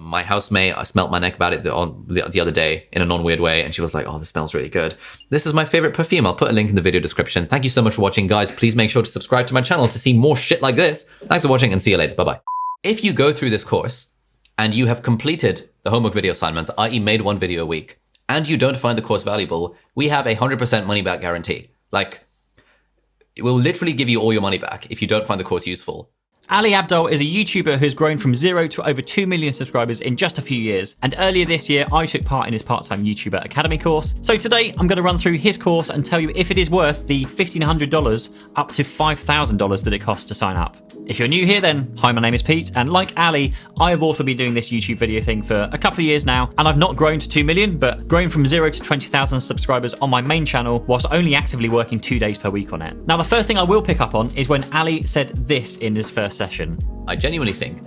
My housemate, I smelt my neck about it the other day in a non-weird way, and she was like, oh, this smells really good. This is my favorite perfume. I'll put a link in the video description. Thank you so much for watching, guys. Please make sure to subscribe to my channel to see more shit like this. Thanks for watching and see you later. Bye-bye. If you go through this course and you have completed the homework video assignments, i.e. made 1 video a week, and you don't find the course valuable, we have a 100% money back guarantee. Like, it will literally give you all your money back if you don't find the course useful. Ali Abdaal is a YouTuber who's grown from 0 to over 2 million subscribers in just a few years, and earlier this year I took part in his part-time YouTuber Academy course. So today I'm going to run through his course and tell you if it is worth the $1,500 up to $5,000 that it costs to sign up. If you're new here, then hi, my name is Pete, and like Ali, I have also been doing this YouTube video thing for a couple of years now, and I've not grown to 2 million, but grown from 0 to 20,000 subscribers on my main channel whilst only actively working 2 days per week on it. Now, the first thing I will pick up on is when Ali said this in his first session. I genuinely think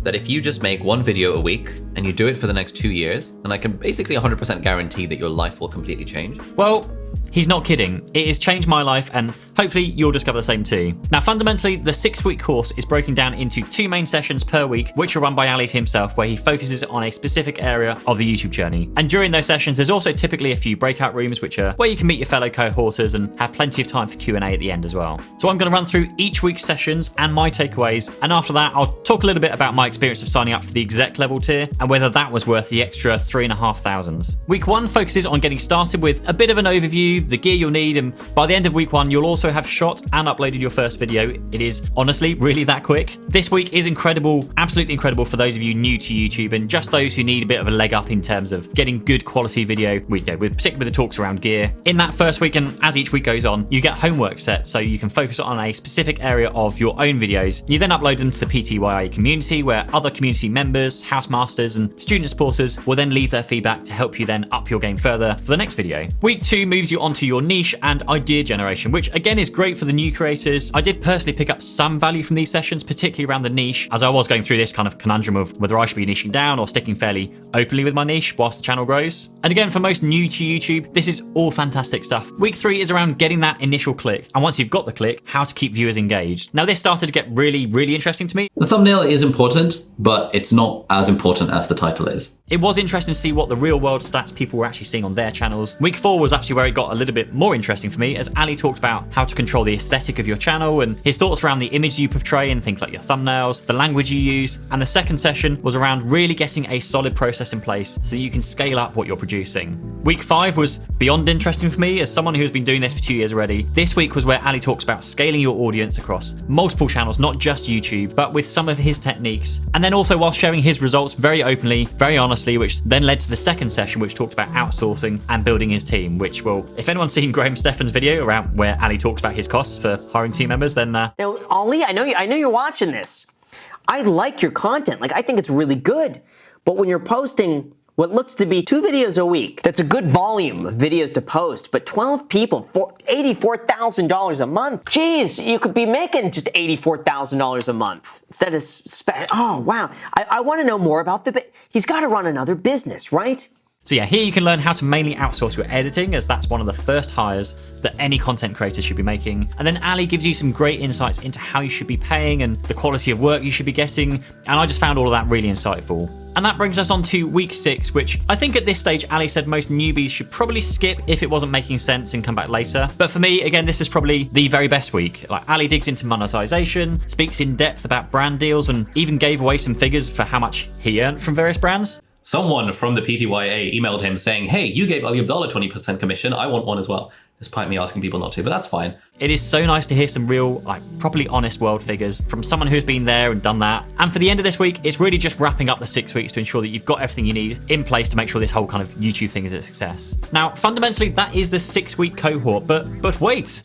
that if you just make 1 video a week and you do it for the next 2 years, then I can basically 100% guarantee that your life will completely change. Well, he's not kidding. It has changed my life, and hopefully you'll discover the same too. Now, fundamentally, the 6-week course is broken down into 2 main sessions per week, which are run by Ali himself, where he focuses on a specific area of the YouTube journey. And during those sessions, there's also typically a few breakout rooms, which are where you can meet your fellow cohorters and have plenty of time for Q&A at the end as well. So I'm going to run through each week's sessions and my takeaways, and after that, I'll talk a little bit about my experience of signing up for the exec level tier and whether that was worth the extra $3,500. Week 1 focuses on getting started with a bit of an overview, the gear you'll need, and by the end of week 1, you'll also have shot and uploaded your first video. It is honestly really that quick. This week is incredible, absolutely incredible for those of you new to YouTube and just those who need a bit of a leg up in terms of getting good quality video, particularly with the talks around gear. In that first week, and as each week goes on, you get homework set so you can focus on a specific area of your own videos. You then upload them to the PTYA community, where other community members, house masters, and student supporters will then leave their feedback to help you then up your game further for the next video. Week 2 moves you onto your niche and idea generation, which again is great for the new creators. I did personally pick up some value from these sessions, particularly around the niche, as I was going through this kind of conundrum of whether I should be niching down or sticking fairly openly with my niche whilst the channel grows. And again, for most new to YouTube, this is all fantastic stuff. Week 3 is around getting that initial click, and once you've got the click, how to keep viewers engaged. Now, this started to get really, really interesting to me. The thumbnail is important, but it's not as important as the title is. It was interesting to see what the real world stats people were actually seeing on their channels. Week 4 was actually where it got a little bit more interesting for me, as Ali talked about how to control the aesthetic of your channel and his thoughts around the image you portray and things like your thumbnails, the language you use. And the second session was around really getting a solid process in place so that you can scale up what you're producing. Week 5 was beyond interesting for me as someone who's been doing this for 2 years already. This week was where Ali talks about scaling your audience across multiple channels, not just YouTube, but with some of his techniques. And then also while sharing his results very openly, very honestly, which then led to the second session, which talked about outsourcing and building his team, which will, if anyone's seen Graham Stephan's video around where Ali talks about his costs for hiring team members, then Now, Ali, I know you're watching this. I like your content. Like, I think it's really good. But when you're posting what looks to be 2 videos a week, that's a good volume of videos to post, but 12 people for $84,000 a month. Jeez, you could be making just $84,000 a month instead of oh, wow. I want to know more about he's got to run another business, right? So yeah, here you can learn how to mainly outsource your editing, as that's one of the first hires that any content creator should be making. And then Ali gives you some great insights into how you should be paying and the quality of work you should be getting. And I just found all of that really insightful. And that brings us on to week 6, which I think at this stage, Ali said most newbies should probably skip if it wasn't making sense and come back later. But for me, again, this is probably the very best week. Like, Ali digs into monetization, speaks in depth about brand deals, and even gave away some figures for how much he earned from various brands. Someone from the PTYA emailed him saying, hey, you gave Ali Abdaal a 20% commission. I want one as well. Despite me asking people not to, but that's fine. It is so nice to hear some real, properly honest world figures from someone who's been there and done that. And for the end of this week, it's really just wrapping up the 6 weeks to ensure that you've got everything you need in place to make sure this whole kind of YouTube thing is a success. Now, fundamentally, that is the 6-week cohort, but wait,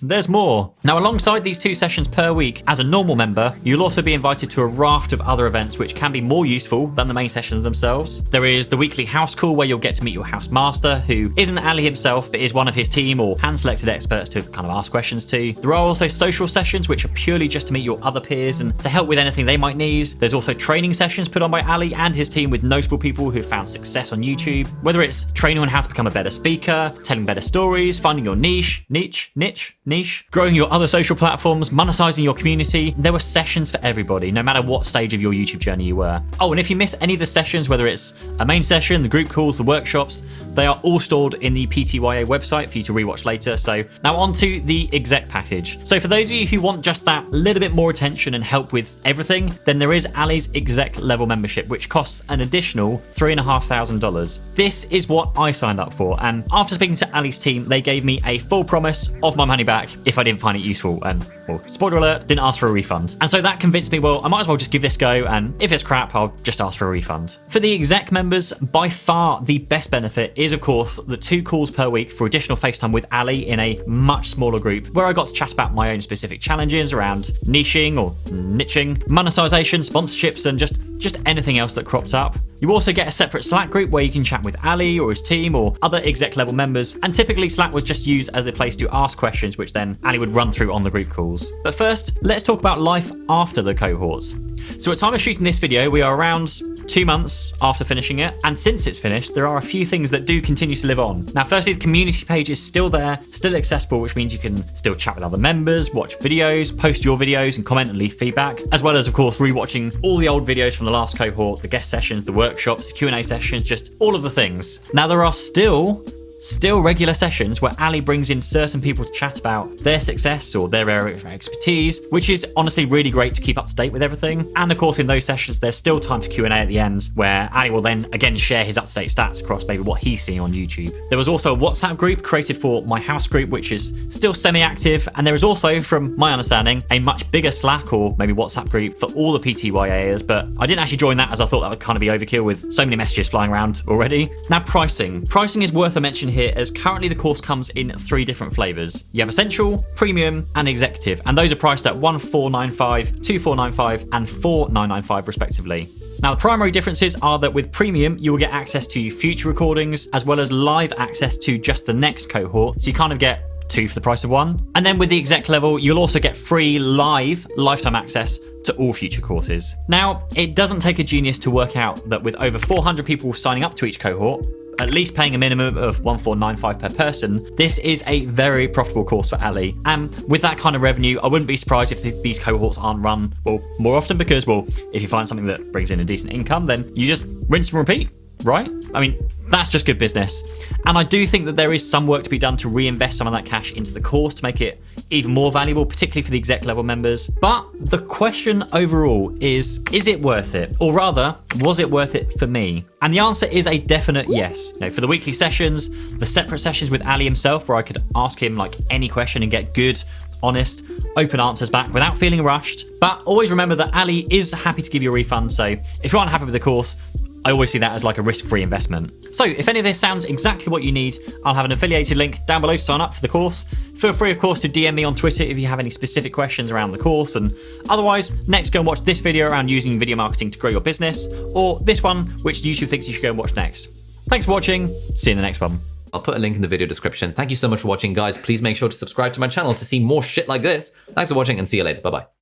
there's more. Now, alongside these 2 sessions per week, as a normal member, you'll also be invited to a raft of other events which can be more useful than the main sessions themselves. There is the weekly house call where you'll get to meet your house master, who isn't Ali himself, but is one of his team or hand-selected experts to kind of kind of ask questions to. There are also social sessions, which are purely just to meet your other peers and to help with anything they might need. There's also training sessions put on by Ali and his team with notable people who found success on YouTube, whether it's training on how to become a better speaker, telling better stories, finding your niche, growing your other social platforms, monetizing your community. There were sessions for everybody, no matter what stage of your YouTube journey you were. Oh, and if you miss any of the sessions, whether it's a main session, the group calls, the workshops, they are all stored in the PTYA website for you to rewatch later. So now on to the exec package. So for those of you who want just that little bit more attention and help with everything, then there is Ali's exec level membership, which costs an additional $3,500. This is what I signed up for, and after speaking to Ali's team, they gave me a full promise of my money back if I didn't find it useful, and well, spoiler alert, didn't ask for a refund. And so that convinced me, well, I might as well just give this a go, and if it's crap, I'll just ask for a refund. For the exec members, by far the best benefit is, of course, the 2 calls per week for additional FaceTime with Ali in a much smaller group, where I got to chat about my own specific challenges around niching or niching, monetization, sponsorships, and just anything else that cropped up. You also get a separate Slack group where you can chat with Ali or his team or other exec level members, and typically Slack was just used as a place to ask questions, which then Ali would run through on the group calls. But first, let's talk about life after the cohorts. So at time of shooting this video, we are around 2 months after finishing it, and since it's finished, there are a few things that do continue to live on. Now, firstly, the community page is still there, still accessible, which means you can still chat with other members, watch videos, post your videos, and comment and leave feedback, as well as, of course, rewatching all the old videos from the last cohort, the guest sessions, the workshops, the Q&A sessions, just all of the things. Now, there are still regular sessions where Ali brings in certain people to chat about their success or their area of expertise, which is honestly really great to keep up to date with everything. And of course, in those sessions, there's still time for Q&A at the end, where Ali will then again share his up-to-date stats across maybe what he's seeing on YouTube. There was also a WhatsApp group created for my house group, which is still semi-active. And there is also, from my understanding, a much bigger Slack or maybe WhatsApp group for all the PTYAers, but I didn't actually join that as I thought that would kind of be overkill with so many messages flying around already. Now, pricing. Pricing is worth a mention here, as currently the course comes in 3 different flavors. You have Essential, Premium, and Executive, and those are priced at $1,495, $2,495, and $4,995 respectively. Now, the primary differences are that with Premium, you will get access to future recordings, as well as live access to just the next cohort, so you kind of get 2 for the price of 1. And then with the exec level, you'll also get free live lifetime access to all future courses. Now, it doesn't take a genius to work out that with over 400 people signing up to each cohort, at least paying a minimum of $1,495 per person, this is a very profitable course for Ali. And with that kind of revenue, I wouldn't be surprised if these cohorts aren't run, well, more often, because, well, if you find something that brings in a decent income, then you just rinse and repeat, right? I mean, that's just good business. And I do think that there is some work to be done to reinvest some of that cash into the course to make it even more valuable, particularly for the exec level members. But the question overall is it worth it? Or rather, was it worth it for me? And the answer is a definite yes. You know, for the weekly sessions, the separate sessions with Ali himself, where I could ask him like any question and get good, honest, open answers back without feeling rushed. But always remember that Ali is happy to give you a refund. So if you aren't happy with the course, I always see that as like a risk-free investment. So if any of this sounds exactly what you need, I'll have an affiliated link down below to sign up for the course. Feel free, of course, to DM me on Twitter if you have any specific questions around the course. And otherwise, next go and watch this video around using video marketing to grow your business, or this one, which YouTube thinks you should go and watch next. Thanks for watching. See you in the next one. I'll put a link in the video description. Thank you so much for watching, guys. Please make sure to subscribe to my channel to see more shit like this. Thanks for watching and see you later. Bye-bye.